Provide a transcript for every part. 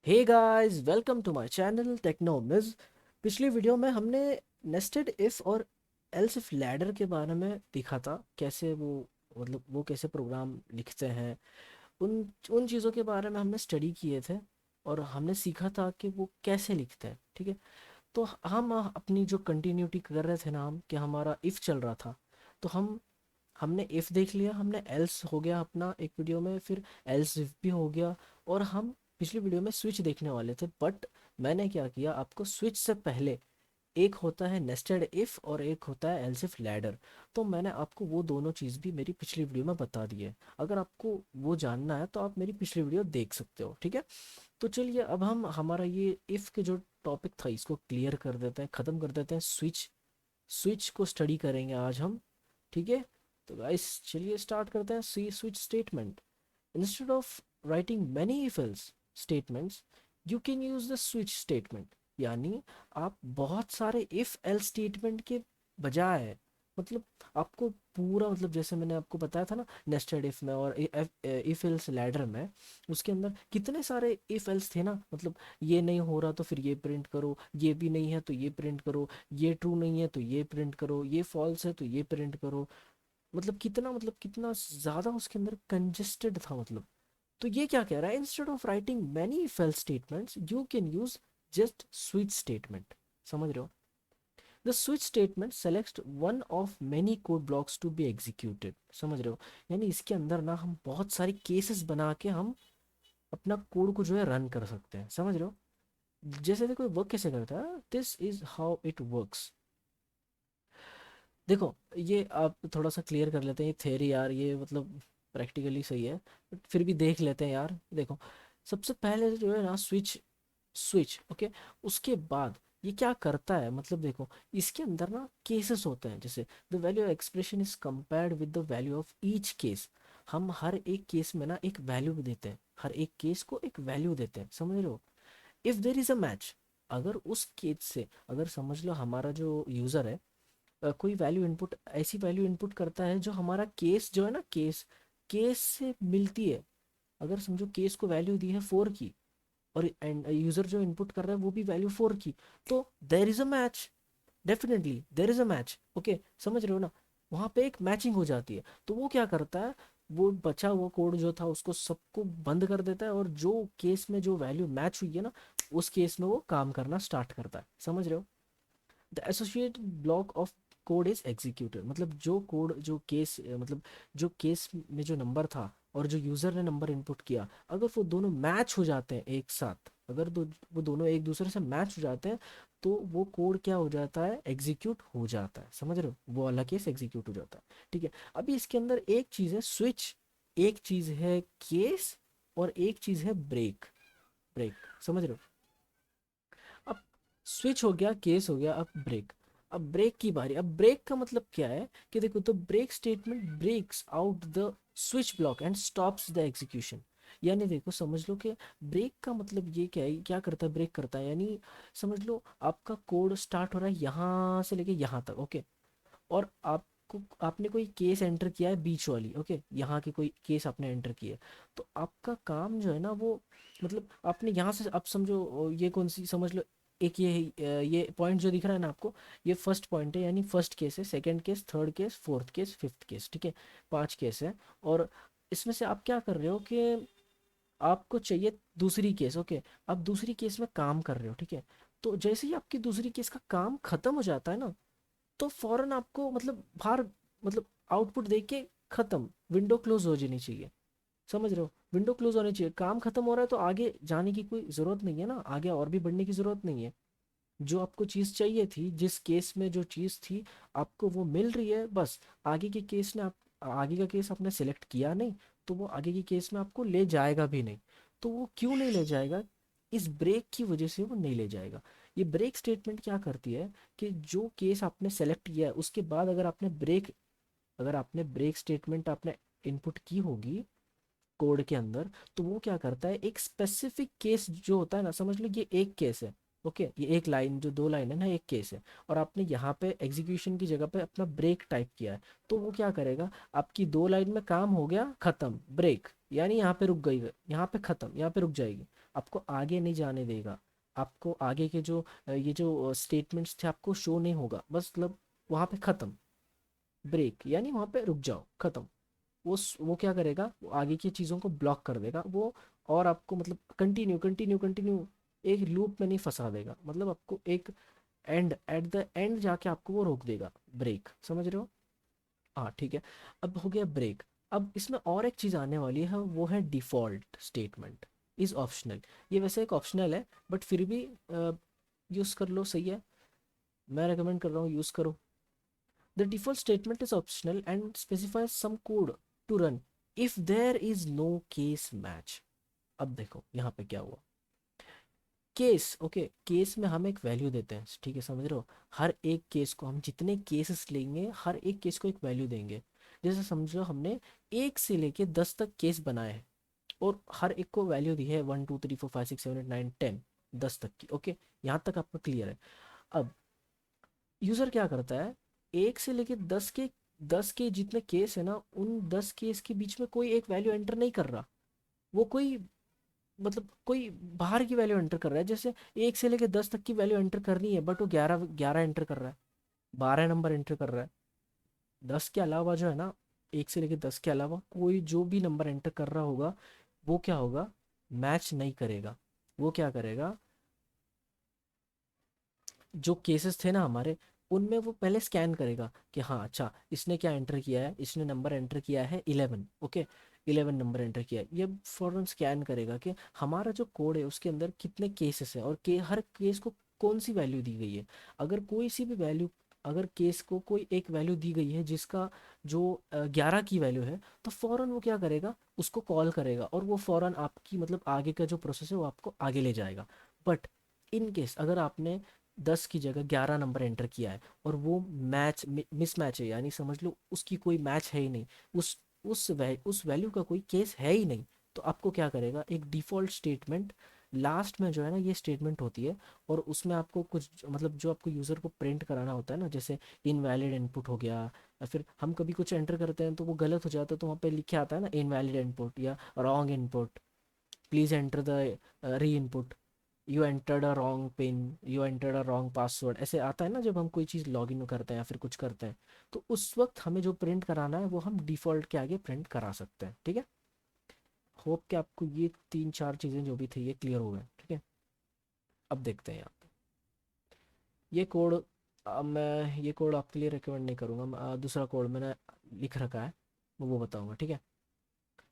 Hey guys, welcome to my channel Technomiz. पिछली video में हमने नेस्टेड इफ और एल्स इफ लैडर के बारे में देखा था। कैसे वो वो कैसे प्रोग्राम लिखते हैं। उन उन चीज़ों के बारे में हमने स्टडी किए थे और हमने सीखा था कि वो कैसे लिखते हैं। ठीक है। तो हम अपनी जो कंटिन्यूटी कर रहे थे ना, हम कि हमारा इफ़ चल रहा था। तो हमने इफ़ देख लिया, हमने एल्स हो गया अपना एक वीडियो में, फिर एल्स इफ भी हो गया। और हम पिछली वीडियो में स्विच देखने वाले थे, बट मैंने क्या किया, आपको स्विच से पहले एक होता है नेस्टेड इफ और एक होता है एल्स इफ लैडर। तो मैंने आपको वो दोनों चीज़ भी मेरी पिछली वीडियो में बता दी है। अगर आपको वो जानना है तो आप मेरी पिछली वीडियो देख सकते हो। ठीक है। तो चलिए, अब हम हमारा ये इफ के जो टॉपिक था इसको क्लियर कर देते हैं, ख़त्म कर देते हैं। स्विच स्विच को स्टडी करेंगे आज हम। ठीक है। तो गाइस चलिए स्टार्ट करते हैं। C switch statement. Instead of writing many if else statements, you can use the switch statement. यानी आप बहुत सारे इफ एल स्टेटमेंट के बजाय, मतलब आपको पूरा, मतलब जैसे मैंने आपको बताया था ना, नेस्टेड इफ में और इफ एल्स लैडर में, उसके अंदर कितने सारे इफ एल्स थे ना। मतलब ये नहीं हो रहा तो फिर ये प्रिंट करो, ये भी नहीं है तो ये प्रिंट करो, ये ट्रू नहीं है तो ये प्रिंट करो, ये फॉल्स है तो ये प्रिंट करो। मतलब कितना ज़्यादा उसके अंदर कंजेस्टेड था। मतलब तो ये क्या कह रहा है, instead of writing many if else statements you can use just switch statement. समझ रहे हो। The switch statement select one of many code blocks to be executed. समझ रहे हो। यानी इसके अंदर ना हम बहुत सारे केसेस बना के हम अपना कोड को जो है रन कर सकते हैं। समझ रहे हो। जैसे देखो वर्क कैसे करता है, this is how it works. देखो, ये आप थोड़ा सा क्लियर कर लेते हैं। ये थ्योरी यार, ये मतलब प्रैक्टिकली सही है, बट फिर भी देख लेते हैं यार। देखो, सबसे पहले जो है ना, स्विच स्विच ओके। उसके बाद ये क्या करता है, मतलब देखो, इसके अंदर ना केसेस होते हैं। जैसे the value of expression is compared with the value of each case. हम हर एक केस में ना एक वैल्यू देते हैं, हर एक केस को एक वैल्यू देते हैं। समझ रहे हो। If there is a match, अगर उस केस से, अगर समझ लो हमारा जो यूजर है, कोई वैल्यू इनपुट, ऐसी वैल्यू इनपुट करता है जो हमारा केस जो है ना, केस केस से मिलती है। अगर समझो केस को वैल्यू दी है 4 की, और एंड यूजर जो इनपुट कर रहा है वो भी वैल्यू 4 की, तो there is a match. Definitely there is a match. Okay, समझ रहे हो ना। वहां पे एक मैचिंग हो जाती है। तो वो क्या करता है, वो बचा हुआ कोड जो था उसको सबको बंद कर देता है, और जो केस में जो वैल्यू मैच हुई है ना, उस केस में वो काम करना स्टार्ट करता है। समझ रहे हो। The associated block of code is executed. मतलब जो कोड, जो केस, मतलब जो केस में जो नंबर था और जो यूजर ने नंबर इनपुट किया, अगर वो दोनों मैच हो जाते हैं एक साथ, अगर वो दोनों एक दूसरे से मैच हो जाते हैं, तो वो कोड क्या हो जाता है, एग्जीक्यूट हो जाता है। समझ रहे हो। वो वाला केस एग्जीक्यूट हो जाता है। ठीक है। अभी इसके अंदर एक चीज है स्विच, एक चीज है केस, और एक चीज है ब्रेक। ब्रेक। समझ रहे हो। अब स्विच हो गया, केस हो गया, अब ब्रेक। अब ब्रेक की बारी। अब ब्रेक का मतलब क्या है, कि देखो, तो break statement breaks out the switch block and stops the execution. यानी देखो, समझ लो कि ब्रेक का मतलब ये क्या है, क्या करता है, ब्रेक करता है। यानी समझ लो आपका कोड स्टार्ट हो रहा है यहाँ से लेके यहाँ तक। ओके। और आपने कोई केस एंटर किया है बीच वाली। ओके, यहाँ की कोई केस आपने एंटर किया है। तो आपका काम जो है ना, वो मतलब आपने यहाँ से, आप समझो ये कौन सी, समझ लो एक ये पॉइंट जो दिख रहा है ना आपको, ये फर्स्ट पॉइंट है। यानी फर्स्ट केस है, second case, third case, fourth case, fifth case. ठीक है। 5 केस है। और इसमें से आप क्या कर रहे हो कि आपको चाहिए दूसरी केस। ओके। आप दूसरी केस में काम कर रहे हो। ठीक है। तो जैसे ही आपकी दूसरी केस का काम खत्म हो जाता है ना, तो फौरन आपको मतलब बाहर, मतलब आउटपुट देख के खत्म, विंडो क्लोज हो जानी चाहिए। समझ रहे हो। विंडो क्लोज होनी चाहिए, काम खत्म हो रहा है तो आगे जाने की कोई जरूरत नहीं है ना, आगे और भी बढ़ने की जरूरत नहीं है। जो आपको चीज चाहिए थी, जिस केस में जो चीज थी, आपको वो मिल रही है बस। आगे के केस ने आप आगे का केस आपने सेलेक्ट किया नहीं, तो वो आगे के केस में आपको ले जाएगा भी नहीं। तो वो क्यों नहीं ले जाएगा, इस ब्रेक की वजह से वो नहीं ले जाएगा। ये ब्रेक स्टेटमेंट क्या करती है, कि जो केस आपने सेलेक्ट किया है उसके बाद अगर आपने ब्रेक स्टेटमेंट आपने इनपुट की होगी कोड के अंदर, तो वो क्या करता है, एक स्पेसिफिक केस जो होता है ना, समझ लो ये एक केस है। ओके, ये एक लाइन, जो दो लाइन है ना, एक केस है, और आपने यहाँ पे एग्जीक्यूशन की जगह पे अपना ब्रेक टाइप किया है, तो वो क्या करेगा, आपकी दो लाइन में काम हो गया खत्म, ब्रेक यानी यहाँ पे रुक गई, यहाँ पे खत्म, यहाँ पे रुक जाएगी, आपको आगे नहीं जाने देगा, आपको आगे के जो ये जो स्टेटमेंट्स थे आपको शो नहीं होगा, बस मतलब वहाँ पे खत्म, ब्रेक यानी वहाँ पे रुक जाओ, खत्म। वो क्या करेगा, वो आगे की चीज़ों को ब्लॉक कर देगा वो, और आपको मतलब कंटिन्यू कंटिन्यू कंटिन्यू एक लूप में नहीं फंसा देगा, मतलब आपको एक एंड, एट द एंड जाके आपको वो रोक देगा, ब्रेक, समझ रहे हो। हाँ ठीक है, अब हो गया ब्रेक। अब इसमें और एक चीज़ आने वाली है, वो है डिफ़ॉल्ट स्टेटमेंट इज़ ऑप्शनल। ये वैसे एक ऑप्शनल है, बट फिर भी यूज़ कर लो, सही है, मैं रेकमेंड कर रहा हूँ यूज़ करो। The default statement is optional and specifies some code to run if there is no case match. अब देखो यहाँ पे क्या हुआ, केस, ओके, केस में हम एक वैल्यू देते हैं, ठीक है, समझ रहे हो, हर एक केस को, हम जितने केसेस लेंगे हर एक केस को एक वैल्यू देंगे। जैसे समझो हमने 1 से लेके 10 तक केस बनाए हैं, और हर एक को वैल्यू दी है 1 2 3 4 5 6 7 8 9 10, 10 तक की, ओके, यहाँ तक आपका क्लियर है। अब यूजर क्या करता है, 1 से लेके 10 के जितने केस है ना, उन 10 केस के बीच में कोई एक वैल्यू एंटर नहीं कर रहा, वो कोई मतलब कोई बाहर की वैल्यू एंटर कर रहा है। जैसे 1 से लेके 10 तक की वैल्यू एंटर करनी है, बट वो 11 11 एंटर कर रहा है, 12 नंबर एंटर कर रहा है। 10 के अलावा जो है ना, 1 से लेके 10 के अलावा कोई जो भी नंबर एंटर कर रहा होगा, वो क्या होगा, मैच नहीं करेगा। वो क्या करेगा, जो केसेस थे ना हमारे, उनमें वो पहले स्कैन करेगा कि हाँ अच्छा, इसने क्या एंटर किया है, इसने नंबर एंटर किया है 11, ओके, 11 नंबर एंटर किया है, ये फौरन स्कैन करेगा कि हमारा जो कोड है उसके अंदर कितने केसेस हैं, और हर केस को कौन सी वैल्यू दी गई है। अगर कोई सी भी वैल्यू, अगर केस को कोई एक वैल्यू दी गई है जिसका जो 11 की वैल्यू है, तो फ़ौरन वो क्या करेगा, उसको कॉल करेगा, और वो फ़ौरन आपकी मतलब आगे का जो प्रोसेस है वो आपको आगे ले जाएगा। बट इन केस अगर आपने 10 की जगह 11 नंबर एंटर किया है, और वो मैच मिसमैच है, यानी समझ लो उसकी कोई मैच है ही नहीं, उस वैल्यू का कोई केस है ही नहीं, तो आपको क्या करेगा, एक डिफ़ॉल्ट स्टेटमेंट लास्ट में जो है ना, ये स्टेटमेंट होती है, और उसमें आपको कुछ मतलब जो आपको यूज़र को प्रिंट कराना होता है ना, जैसे इनवैलिड इनपुट हो गया, या फिर हम कभी कुछ एंटर करते हैं तो वो गलत हो जाता है, तो वहाँ पे लिखे आता है ना इनवैलिड इनपुट या wrong input, please enter the re input, you entered a wrong pin, you entered a wrong password, ऐसे आता है ना जब हम कोई चीज़ लॉग इन करते हैं या फिर कुछ करते हैं, तो उस वक्त हमें जो प्रिंट कराना है वो हम डिफ़ॉल्ट के आगे प्रिंट करा सकते हैं, ठीक है। होप कि आपको ये 3 4 चीज़ें जो भी थी ये क्लियर हो गए, ठीक है। अब देखते हैं यहाँ पे ये कोड। मैं ये कोड आपके लिए रिकमेंड नहीं करूँगा, दूसरा कोड मैंने लिख रखा है, वो बताऊँगा, ठीक है।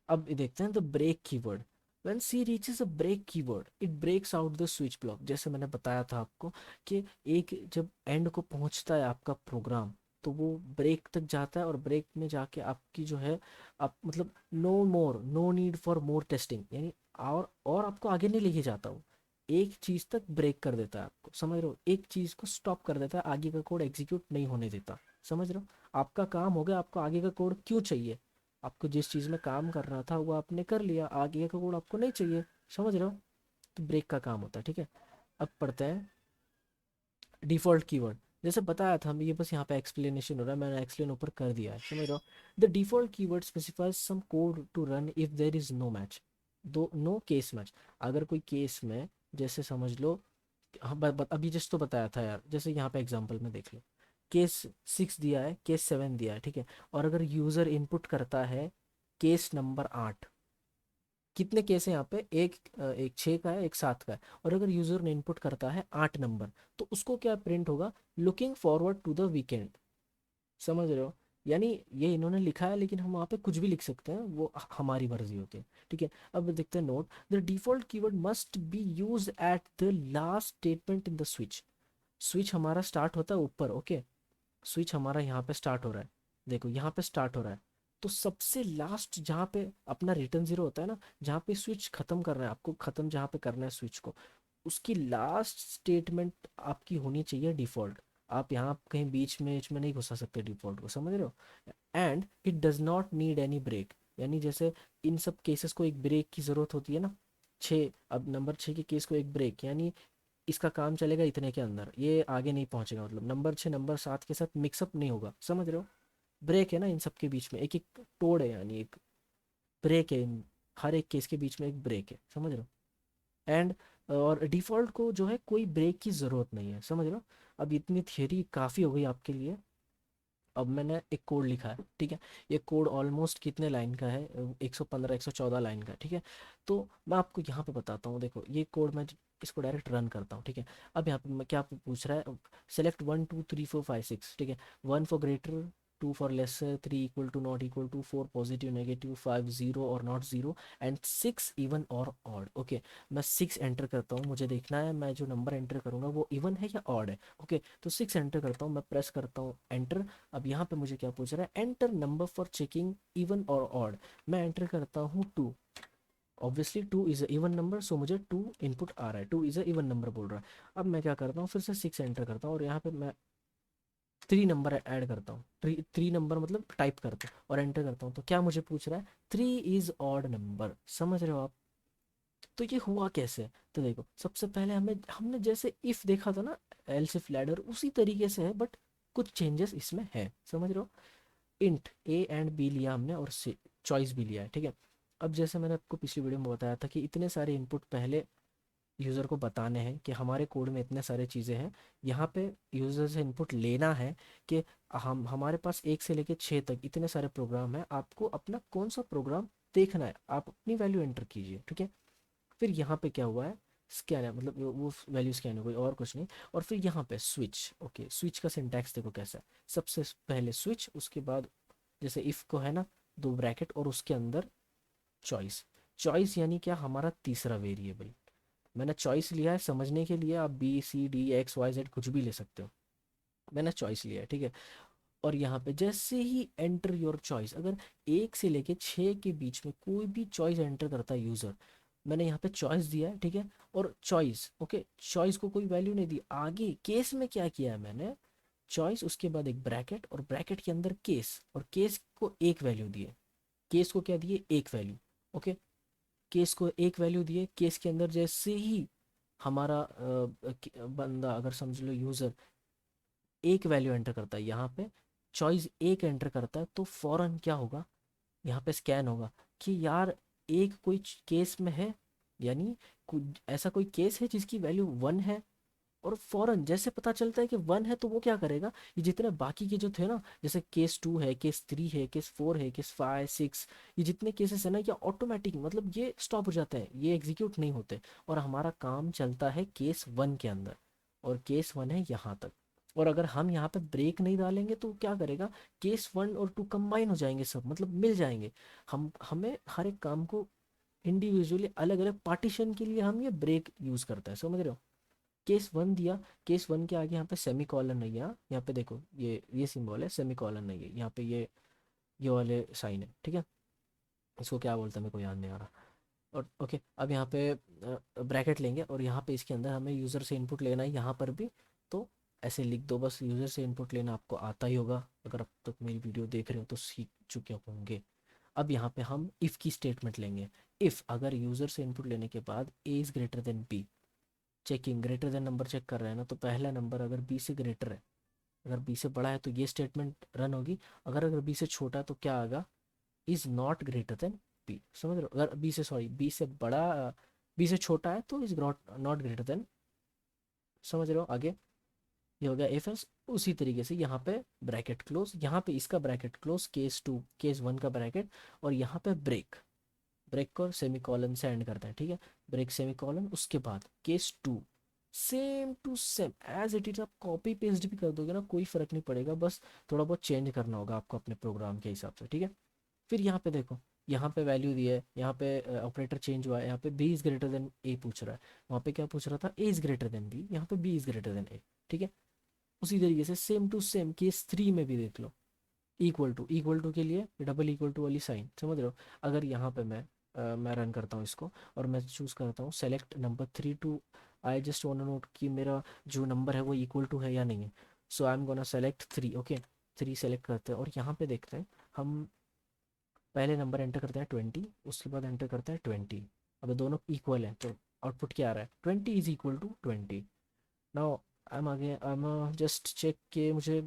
अब ये देखते हैं the break keyword. When C reaches a break keyword it breaks out the switch block. जैसे मैंने बताया था आपको कि एक जब एंड को पहुंचता है आपका प्रोग्राम, तो वो ब्रेक तक जाता है, और ब्रेक में जाके आपकी जो है, आप मतलब no need for more testing, यानी और आपको आगे नहीं लेके जाता वो, एक चीज़ तक ब्रेक कर देता है आपको, समझ रहे हो, एक चीज़ को स्टॉप कर देता है, आगे का कोड एग्जीक्यूट नहीं होने देता, समझ रहे हो। आपका काम हो गया, आपको आगे का कोड क्यों चाहिए, आपको जिस चीज़ में काम करना था वो आपने कर लिया, आगे का कोड आपको नहीं चाहिए, समझ रहे हो, तो ब्रेक का काम होता है, ठीक है। अब पढ़ते हैं डिफ़ॉल्ट कीवर्ड। जैसे बताया था, हम ये बस यहाँ पे एक्सप्लेनेशन हो रहा है, मैंने एक्सप्लेन ऊपर कर दिया है, समझ रहे हो। The default keyword specifies some code to run if there is no match, though no case match. अगर कोई केस में, जैसे समझ लो, हाँ अभी जस्ट तो बताया था यार, जैसे यहाँ पे एग्जांपल में देख लो, केस 6 दिया है, केस 7 दिया है, ठीक है, और अगर यूज़र इनपुट करता है केस नंबर 8, कितने केस है यहाँ पे, एक 6 का है, एक 7 का है, और अगर यूजर ने इनपुट करता है 8 नंबर, तो उसको क्या प्रिंट होगा, looking forward to the weekend, समझ रहे हो। यानी ये इन्होंने लिखा है, लेकिन हम वहाँ पे कुछ भी लिख सकते हैं, वो हमारी मर्जी होती है, ठीक है। अब देखते हैं note, the default keyword must be use at the last statement in the switch. Switch हमारा स्टार्ट होता है ऊपर, ओके, स्विच हमारा यहाँ पे स्टार्ट हो रहा है, देखो यहाँ पे स्टार्ट हो रहा है, तो सबसे लास्ट जहाँ पे अपना रिटर्न जीरो होता है ना, जहाँ पे स्विच खत्म कर रहा है, आपको खत्म जहाँ पे करना है स्विच को, उसकी लास्ट स्टेटमेंट आपकी होनी चाहिए डिफॉल्ट। आप यहाँ कहीं बीच में नहीं घुसा सकते डिफॉल्ट को, समझ रहे हो। And it does not need any break, यानी जैसे इन सब केसेस को एक ब्रेक की ज़रूरत होती है ना, 6, अब नंबर 6 के केस को एक ब्रेक, यानी इसका काम चलेगा इतने के अंदर, ये आगे नहीं पहुंचेगा, मतलब नंबर 6 नंबर 7 के साथ मिक्सअप नहीं होगा, समझ रहे हो। ब्रेक है ना इन सब के बीच में, एक एक तोड़ है, यानी एक ब्रेक है हर एक केस के बीच में एक ब्रेक है, समझ रहे हो। एंड और डिफ़ॉल्ट को जो है कोई ब्रेक की ज़रूरत नहीं है, समझ रहे हो। अब इतनी थियरी काफ़ी हो गई आपके लिए। अब मैंने एक कोड लिखा है, ठीक है। ये कोड ऑलमोस्ट कितने लाइन का है, 115 114 लाइन का है, ठीक है। तो मैं आपको यहाँ पे बताता हूँ, देखो ये कोड मैं इसको डायरेक्ट रन करता हूँ, ठीक है। अब यहाँ पे क्या पूछ रहा है, सेलेक्ट 1 2 3 4 5 6, ठीक है। 1 for greater, 2 for lesser, 3 equal to not equal to, 4 positive negative, 5 zero और नॉट जीरो, एंड 6 इवन और ऑड, ओके। मैं 6 एंटर करता हूँ, मुझे देखना है मैं जो नंबर एंटर करूँगा वो इवन है या ऑड है, ओके। तो 6 एंटर करता हूँ, मैं प्रेस करता हूँ एंटर। अब यहाँ पे मुझे क्या पूछ रहा है, enter number for checking even और ऑड। मैं एंटर करता हूँ 2, obviously 2 is a even number, so मुझे 2 इनपुट आ रहा है, 2 इज अ इवन नंबर बोल रहा है। अब मैं क्या करता हूँ, फिर से 6 एंटर करता हूँ और यहाँ पे मैं 3 नंबर ऐड करता हूँ, 3 नंबर मतलब टाइप करता हूँ और एंटर करता हूँ। तो क्या मुझे पूछ रहा है, 3 इज ऑड नंबर, समझ रहे हो आप। तो ये हुआ कैसे, तो देखो सबसे पहले हमें हमने जैसे इफ देखा था ना, एल्स इफ लैडर, उसी तरीके से है, बट कुछ चेंजेस इसमें है, समझ रहे हो। इंट ए एंड बी लिया हमने और चॉइस भी लिया है, ठीक है। अब जैसे मैंने आपको पिछली वीडियो में बताया था कि इतने सारे इनपुट पहले यूज़र को बताने हैं कि हमारे कोड में इतने सारे चीज़ें हैं। यहाँ पे यूज़र से इनपुट लेना है कि हम हमारे पास 1 से लेके 6 तक इतने सारे प्रोग्राम हैं, आपको अपना कौन सा प्रोग्राम देखना है, आप अपनी वैल्यू एंटर कीजिए, ठीक है। फिर यहाँ पे क्या हुआ है, स्कैन है, मतलब वो वैल्यू स्कैन हो गई और कुछ नहीं। और फिर यहाँ पे स्विच, ओके, स्विच का सिंटैक्स देखो कैसा है। सबसे पहले स्विच, उसके बाद जैसे इफ़ को है ना, 2 ब्रैकेट और उसके अंदर चॉइस। चॉइस यानी क्या, हमारा तीसरा वेरिएबल। मैंने चॉइस लिया है समझने के लिए, आप B C D X Y Z कुछ भी ले सकते हो, मैंने चॉइस लिया है, ठीक है। और यहाँ पे जैसे ही एंटर योर चॉइस, अगर 1 से लेके 6 के बीच में कोई भी चॉइस एंटर करता है यूज़र, मैंने यहाँ पे चॉइस दिया है, ठीक है। और चॉइस, ओके, चॉइस को कोई वैल्यू नहीं दी। आगे केस में क्या किया है मैंने, चॉइस उसके बाद एक ब्रैकेट और ब्रैकेट के अंदर केस, और केस को एक वैल्यू दिए। केस को क्या दिए, एक वैल्यू, ओके। केस को एक वैल्यू दिए, केस के अंदर जैसे ही हमारा बंदा, अगर समझ लो यूज़र एक वैल्यू एंटर करता है, यहाँ पे चॉइस एक एंटर करता है, तो फौरन क्या होगा, यहाँ पे स्कैन होगा कि यार एक कोई केस में है, यानी ऐसा कोई केस है जिसकी वैल्यू 1 है। और फौरन जैसे पता चलता है कि 1 है, तो वो क्या करेगा, ये जितने बाकी के जो थे ना, जैसे केस 2 है, केस 3 है, केस 4 है, केस 5 6, ये जितने केसेस है ना, ये ऑटोमेटिक मतलब ये स्टॉप हो जाते हैं, ये एग्जीक्यूट नहीं होते। और हमारा काम चलता है केस 1 के अंदर, और केस 1 है यहाँ तक। और अगर हम यहाँ पे ब्रेक नहीं डालेंगे तो क्या करेगा, केस 1 और 2 कंबाइन हो जाएंगे, सब मतलब मिल जाएंगे। हमें हर एक काम को इंडिविजुअली अलग अलग पार्टीशन के लिए हम ये ब्रेक यूज़ करते हैं, समझ रहे हो। केस 1 दिया, केस 1 के आगे यहाँ पे सेमी कॉलन नहीं है, यहाँ पे देखो ये सिंबल है, सेमी कॉलन नहीं है यहाँ पे, ये वाले साइन है, ठीक है। इसको क्या बोलते हैं मेरे को याद नहीं आ रहा। और ओके, अब यहाँ पे ब्रैकेट लेंगे और यहाँ पे इसके अंदर हमें यूज़र से इनपुट लेना है, यहाँ पर भी। तो ऐसे लिख दो बस, यूज़र से इनपुट लेना आपको आता ही होगा, अगर अब तक मेरी वीडियो देख रहे हो तो सीख चुके होंगे। अब यहाँ पे हम इफ़ की स्टेटमेंट लेंगे। इफ़ अगर यूज़र से इनपुट लेने के बाद A is greater than B, checking greater than number check कर रहे हैं ना, तो पहला नंबर अगर बी से ग्रेटर है, अगर बी से बड़ा है तो ये स्टेटमेंट रन होगी। अगर अगर बी से छोटा है तो क्या आएगा, is not greater than B, समझ रहे हो। अगर बी से, सॉरी, बी से बड़ा, बी से छोटा है तो is not not greater then, समझ रहे हो। आगे ये हो गया एफ एस। उसी तरीके से यहाँ पे ब्रैकेट क्लोज, यहाँ पे इसका ब्रैकेट क्लोज, केस 2 केस 1 का ब्रैकेट, और यहाँ पे ब्रेक, ब्रेक को सेमी कॉलन से एंड करते हैं, ठीक है। ब्रेक सेमी कॉलन, उसके बाद case 2, same to same as it is, आप कॉपी पेस्ट भी कर दोगे ना, कोई फर्क नहीं पड़ेगा, बस थोड़ा बहुत चेंज करना होगा आपको अपने प्रोग्राम के हिसाब से, ठीक है। फिर यहाँ पे देखो, यहाँ पे वैल्यू दी है, यहाँ पे ऑपरेटर चेंज हुआ है, यहाँ पे बी इज ग्रेटर देन ए पूछ रहा है, वहाँ पे क्या पूछ रहा था, ए इज ग्रेटर देन बी, यहाँ पे बी इज ग्रेटर देन ए, ठीक है। उसी तरीके से सेम टू सेम केस 3 में भी देख लो, इक्वल टू के लिए डबल इक्वल टू वाली साइन, समझ रहे हो। अगर यहाँ पे मैं रन करता हूँ इसको और मैं चूज़ करता हूँ select number 3 two, I just want note कि मेरा जो नंबर है वो इक्वल टू है या नहीं है। So I am gonna select 3, okay. 3 select करते हैं और यहाँ पे देखते हैं हम, पहले नंबर एंटर करते हैं 20, उसके बाद एंटर करते हैं 20। अब दोनों इक्वल है तो आउटपुट क्या आ रहा है, 20 is equal to 20। Now I am just check कि मुझे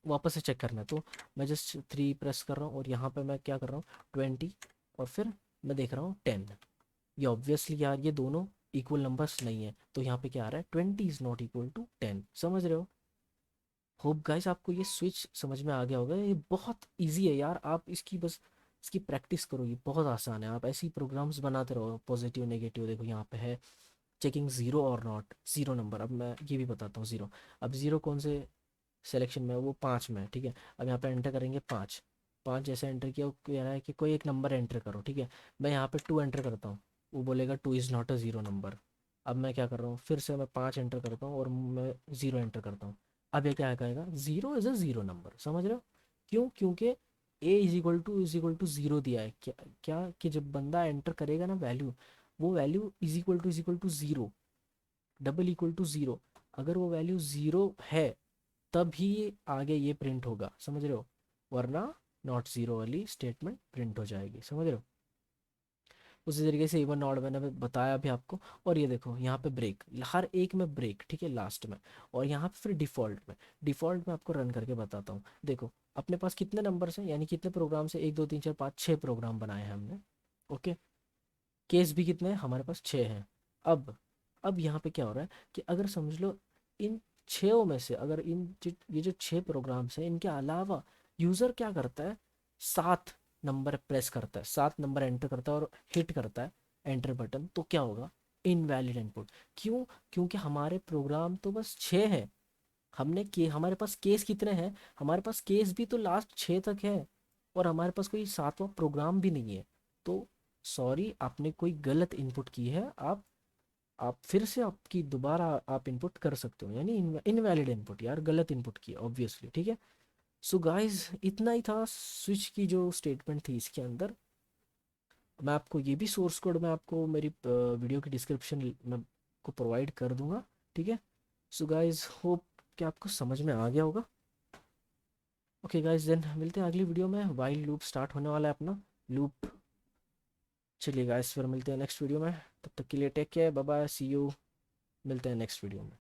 वापस से चेक करना है, तो मैं जस्ट 3 प्रेस कर रहा हूँ और यहाँ पे मैं क्या कर रहा हूँ 20, और फिर मैं देख रहा हूँ 10। ये ऑब्वियसली यार ये दोनों इक्वल नंबर्स नहीं है, तो यहाँ पे क्या आ रहा है 20 इज़ नॉट इक्वल टू 10। समझ रहे हो? होप गाइस आपको ये स्विच समझ में आ गया होगा। ये बहुत इजी है यार, आप इसकी बस इसकी प्रैक्टिस करो, ये बहुत आसान है। आप ऐसे ही प्रोग्राम्स बनाते रहो, पॉजिटिव नेगेटिव। देखो यहाँ पे है चेकिंग ज़ीरो और नॉट ज़ीरो नंबर। अब मैं ये भी बताता हूँ ज़ीरो। अब ज़ीरो कौन से सिलेक्शन में है? वो 5 में है, ठीक है। अब यहाँ पे एंटर करेंगे 5। 5 जैसे एंटर किया, वो कह रहा है कि कोई एक नंबर एंटर करो, ठीक है। मैं यहाँ पे 2 एंटर करता हूँ, वो बोलेगा 2 is not a zero number. अब मैं क्या कर रहा हूँ, फिर से मैं 5 एंटर करता हूँ और मैं ज़ीरो एंटर करता हूँ। अब ये क्या कहेगा, zero is a zero number. समझ रहे हो? क्यों? क्योंकि ए इज इक्वल टू ज़ीरो दिया है। क्या क्या कि जब बंदा एंटर करेगा ना वैल्यू, वो value is equal to zero, double equal to zero. अगर वो वैल्यू ज़ीरो है तभी आगे ये प्रिंट होगा। समझ रहे हो? वरना नॉट ज़ीरो वाली स्टेटमेंट प्रिंट हो जाएगी। समझ रहे हो? उसी तरीके से इवन ऑड मैंने बताया भी आपको। और ये देखो यहाँ पे ब्रेक, हर एक में ब्रेक, ठीक है, लास्ट में। और यहाँ पे फिर डिफ़ॉल्ट में आपको रन करके बताता हूँ। देखो अपने पास कितने नंबर्स हैं, यानी कितने प्रोग्राम्स हैं, 1 2 3 4 5 6 प्रोग्राम बनाए हैं हमने। ओके। केस भी कितने हैं हमारे पास? 6 हैं। अब यहाँ पे क्या हो रहा है कि अगर समझ लो इन 6 में से अगर ये जो 6 प्रोग्राम्स हैं, इनके अलावा यूज़र क्या करता है, 7 नंबर प्रेस करता है, 7 नंबर एंटर करता है और हिट करता है एंटर बटन, तो क्या होगा? Invalid input. क्यों? क्योंकि हमारे प्रोग्राम तो बस 6 हैं। हमारे पास केस कितने हैं? हमारे पास केस भी तो लास्ट 6 तक है, और हमारे पास कोई 7वां प्रोग्राम भी नहीं है। तो सॉरी, आपने कोई गलत इनपुट की है। आप फिर से आपकी दोबारा आप इनपुट कर सकते हो, यानी इनवैलिड इनपुट यार, गलत इनपुट की ऑब्वियसली, ठीक है। सो गाइस इतना ही था स्विच की जो स्टेटमेंट थी इसके अंदर। मैं आपको ये भी सोर्स कोड मैं आपको मेरी वीडियो की डिस्क्रिप्शन में को प्रोवाइड कर दूंगा, ठीक है। सो गाइस होप कि आपको समझ में आ गया होगा। ओके गाइस, देन मिलते हैं अगली वीडियो में। वाइल लूप स्टार्ट होने वाला है अपना लूप। चलिए गाइस फिर मिलते हैं नेक्स्ट वीडियो में। तब तक के लिए take care, bye bye, see you. मिलते हैं नेक्स्ट वीडियो में।